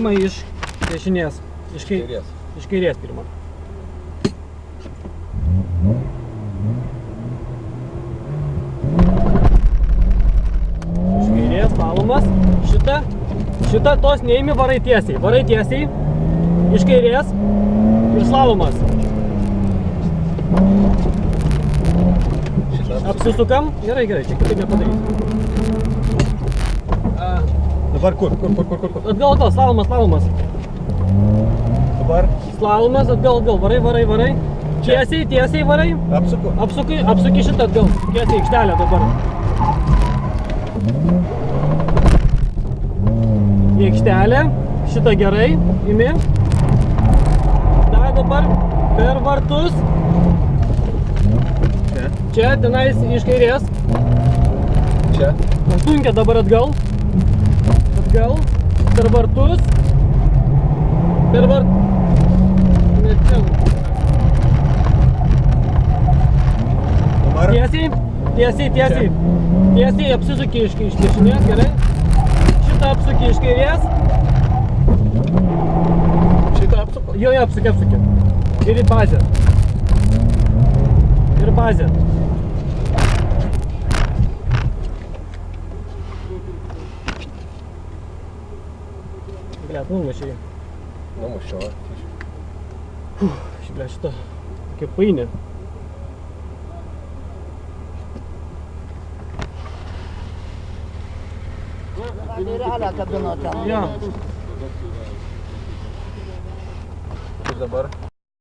pirmą iš dešinės. Iš kairės pirmą. Iš kairės slalomas. Šitą tos neimi, varai tiesiai. Varai tiesiai. Iš kairės. Ir slalomas. Apsisukam. Gerai, čia kitaip nepadarysiu. Dabar kur? Atgal, slalomas. Dabar? Slalomas, atgal, varai. Tiesiai varai. Apsuki šitą atgal. Tiesiai aikštelę dabar. Į aikštelę. Šitą gerai. Imi. Dabar per vartus. Čia, tenais iš kairės. Čia. Sunkia dabar atgal. Per vartus. Tiesiai apsisuki iš dešinės, gerai. Šitą apsuki iš kairės. Šitą apsuku? Jo, apsuki. Ir į bazę. Блядь, нumušiai. Numušiau. Бля, šitą tokia painė. Ir dabar?